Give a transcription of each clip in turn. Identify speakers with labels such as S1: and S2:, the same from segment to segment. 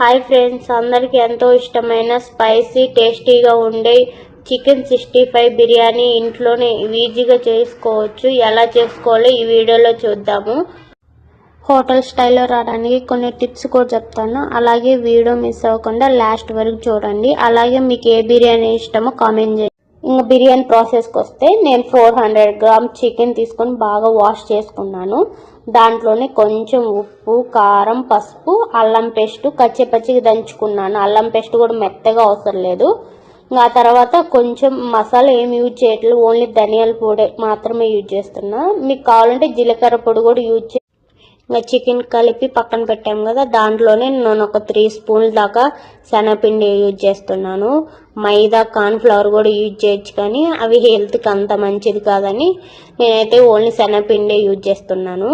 S1: Hi friends, అందరికీ ఎంతో ఇష్టమైన స్పైసీ టేస్టీగా ఉండే చికెన్ 65 బిర్యానీ ఇంట్లోనే ఈజీగా చేసుకోవచ్చు. ఎలా చేసుకోవాలో ఈ వీడియోలో చూద్దాము. హోటల్ స్టైల్లో రావడానికి కొన్ని టిప్స్ కూడా చెప్తాను. అలాగే వీడియో మిస్ అవ్వకుండా లాస్ట్ వరకు చూడండి. అలాగే మీకు ఏ బిర్యానీ ఇష్టమో కామెంట్ చేయండి. ఇంకా బిర్యానీ ప్రాసెస్కి వస్తే నేను 400 గ్రామ్ చికెన్ తీసుకొని బాగా వాష్ చేసుకున్నాను. దాంట్లోనే కొంచెం ఉప్పు, కారం, పసుపు, అల్లం పేస్ట్ కచ్చిపచ్చిగా దంచుకున్నాను. అల్లం పేస్ట్ కూడా మెత్తగా అవసరం లేదు. ఆ తర్వాత కొంచెం మసాలా ఏమి యూజ్ చేయట్లేదు, ఓన్లీ ధనియాల పొడి మాత్రమే యూజ్ చేస్తున్నా. మీకు కావాలంటే జీలకర్ర పొడి కూడా యూజ్ ఇంకా చికెన్ కలిపి పక్కన పెట్టాము కదా, దాంట్లోనే నేను ఒక 3 స్పూన్ల దాకా శనగపిండి యూజ్ చేస్తున్నాను. మైదా, కార్న్ఫ్లవర్ కూడా యూజ్ చేయొచ్చు, కానీ అవి హెల్త్కి అంత మంచిది కాదని నేనైతే ఓన్లీ శనగపిండి యూజ్ చేస్తున్నాను.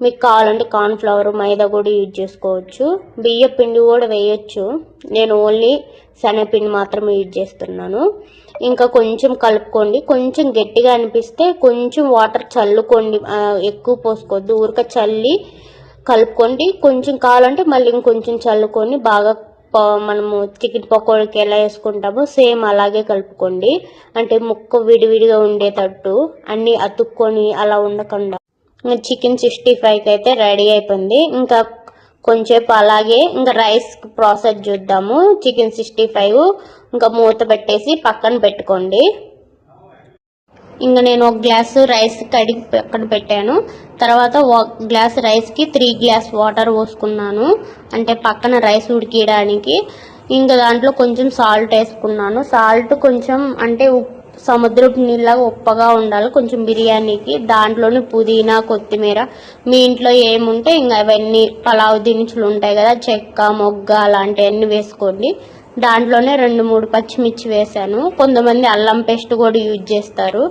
S1: మీకు కావాలంటే కార్న్ఫ్లవర్, మైదా కూడా యూజ్ చేసుకోవచ్చు. బియ్య పిండి కూడా వేయొచ్చు. నేను ఓన్లీ శనగపిండి మాత్రమే యూజ్ చేస్తున్నాను. ఇంకా కొంచెం కలుపుకోండి. కొంచెం గట్టిగా అనిపిస్తే కొంచెం వాటర్ చల్లుకోండి, ఎక్కువ పోసుకోవద్దు. ఊరిక చల్లి కలుపుకోండి. కొంచెం కావాలంటే మళ్ళీ ఇంకొంచెం చల్లుకొని బాగా మనము చికెన్ పకోడీకి ఎలా వేసుకుంటామో సేమ్ అలాగే కలుపుకోండి. అంటే ముక్క విడివిడిగా ఉండేటట్టు, అన్నీ అతుక్కొని అలా ఉండకుండా. చికెన్ 65కి అయితే రెడీ అయిపోయింది. ఇంకా కొంచెంసేపు అలాగే ఇంకా రైస్ ప్రాసెస్ చూద్దాము. చికెన్ 65 ఇంకా మూత పెట్టేసి పక్కన పెట్టుకోండి. ఇంకా నేను ఒక గ్లాసు రైస్ కడిగి పక్కన పెట్టాను. తర్వాత ఒక గ్లాస్ రైస్కి 3 గ్లాస్ వాటర్ పోసుకున్నాను, అంటే పక్కన రైస్ ఉడికియడానికి. ఇంకా దాంట్లో కొంచెం సాల్ట్ వేసుకున్నాను. సాల్ట్ కొంచెం అంటే సముద్రపు నీళ్ళగా ఉప్పగా ఉండాలి కొంచెం బిర్యానీకి. దాంట్లోనే పుదీనా, కొత్తిమీర మీ ఇంట్లో ఏముంటే ఇంకా అవన్నీ పలావ్ దినుసులు ఉంటాయి కదా, చెక్క, మొగ్గ అలాంటివన్నీ వేసుకోండి. దాంట్లోనే 2-3 పచ్చిమిర్చి వేసాను. కొంతమంది అల్లం పేస్ట్ కూడా యూజ్ చేస్తారు,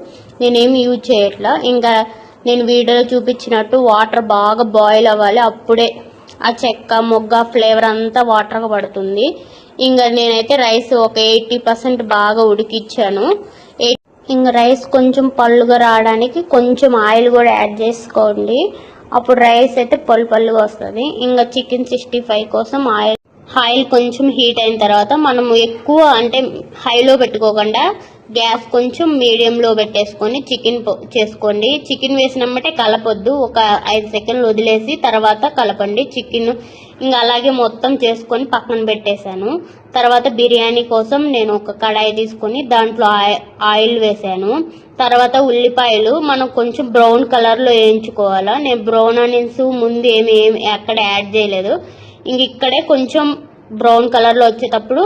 S1: నేనేమి యూజ్ చేయట్లా. ఇంకా నేను వీడియోలో చూపించినట్టు వాటర్ బాగా బాయిల్ అవ్వాలి, అప్పుడే ఆ చెక్క, మొగ్గ ఫ్లేవర్ అంతా వాటర్గా పడుతుంది. ఇంకా నేనైతే రైస్ ఒక 80% బాగా ఉడికిచ్చాను. ఇంకా రైస్ కొంచెం పళ్ళుగా రావడానికి కొంచెం ఆయిల్ కూడా యాడ్ చేసుకోండి, అప్పుడు రైస్ అయితే పళ్ళుగా వస్తుంది. ఇంకా చికెన్ 65 కోసం ఆయిల్ కొంచెం హీట్ అయిన తర్వాత మనము ఎక్కువ అంటే హైలో పెట్టుకోకుండా గ్యాస్ కొంచెం మీడియంలో పెట్టేసుకొని చికెన్ చేసుకోండి. చికెన్ వేసినమ్మటే కలపొద్దు, ఒక 5 సెకండ్లు వదిలేసి తర్వాత కలపండి చికెన్. ఇంకా అలాగే మొత్తం చేసుకొని పక్కన పెట్టేశాను. తర్వాత బిర్యానీ కోసం నేను ఒక కడాయి తీసుకొని దాంట్లో ఆయిల్ వేసాను. తర్వాత ఉల్లిపాయలు మనం కొంచెం బ్రౌన్ కలర్లో వేయించుకోవాలా. నేను బ్రౌన్ ఆనియన్స్ ముందు ఏమి ఎక్కడ యాడ్ చేయలేదు. ఇంక ఇక్కడే కొంచెం బ్రౌన్ కలర్లో వచ్చేటప్పుడు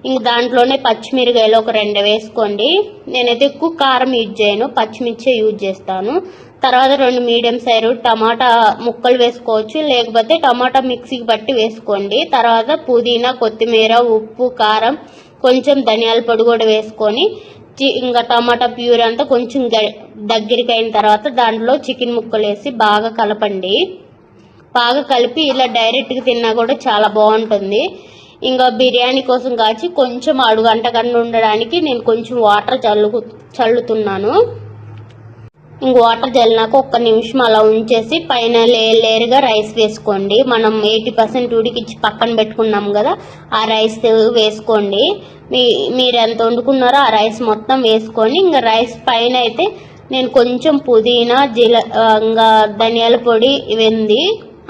S1: ఇంక దాంట్లోనే పచ్చిమిరకాయలు ఒక 2 వేసుకోండి. నేనైతే ఎక్కువ కారం యూజ్ చేయను, పచ్చిమిర్చి యూజ్ చేస్తాను. తర్వాత 2 మీడియం సైజు టమాటా ముక్కలు వేసుకోవచ్చు, లేకపోతే టమాటా మిక్సీకి పట్టి వేసుకోండి. తర్వాత పుదీనా, కొత్తిమీర, ఉప్పు, కారం, కొంచెం ధనియాల పొడి కూడా వేసుకొని ఇంకా టమాటా ప్యూర్ అంతా కొంచెం దగ్గరికి అయిన తర్వాత దాంట్లో చికెన్ ముక్కలు వేసి బాగా కలపండి. బాగా కలిపి ఇలా డైరెక్ట్గా తిన్నా కూడా చాలా బాగుంటుంది. ఇంకా బిర్యానీ కోసం కాచి కొంచెం అడుగంట కన్నా ఉండడానికి నేను కొంచెం వాటర్ చల్లుతున్నాను. ఇంక వాటర్ చల్లినాక 1 నిమిషం అలా ఉంచేసి పైన లేయర్గా రైస్ వేసుకోండి. మనం 80% ఉడికిచ్చి పక్కన పెట్టుకున్నాం కదా, ఆ రైస్ వేసుకోండి. మీరు ఎంత వండుకున్నారో ఆ రైస్ మొత్తం వేసుకొని ఇంకా రైస్ పైన అయితే నేను కొంచెం పుదీనా, ఇంకా ధనియాల పొడి ఇవింది,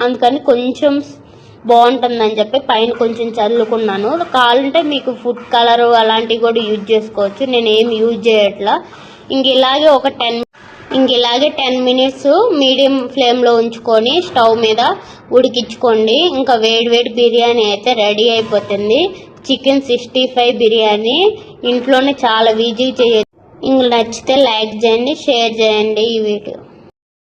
S1: అందుకని కొంచెం బాగుంటుందని చెప్పి పైన కొంచెం చల్లుకున్నాను. కావాలంటే మీకు ఫుడ్ కలర్ అలాంటివి కూడా యూజ్ చేసుకోవచ్చు, నేను ఏమి యూజ్ చేయట్లా. ఇంక ఇలాగే 10 మినిట్స్ మీడియం ఫ్లేమ్లో ఉంచుకొని స్టవ్ మీద ఉడికించుకోండి. ఇంకా వేడి బిర్యానీ అయితే రెడీ అయిపోతుంది. చికెన్ 65 బిర్యానీ ఇంట్లోనే చాలా ఈజీగా చేయొచ్చు. ఇంక నచ్చితే లైక్ చేయండి, షేర్ చేయండి ఈ వీడియో.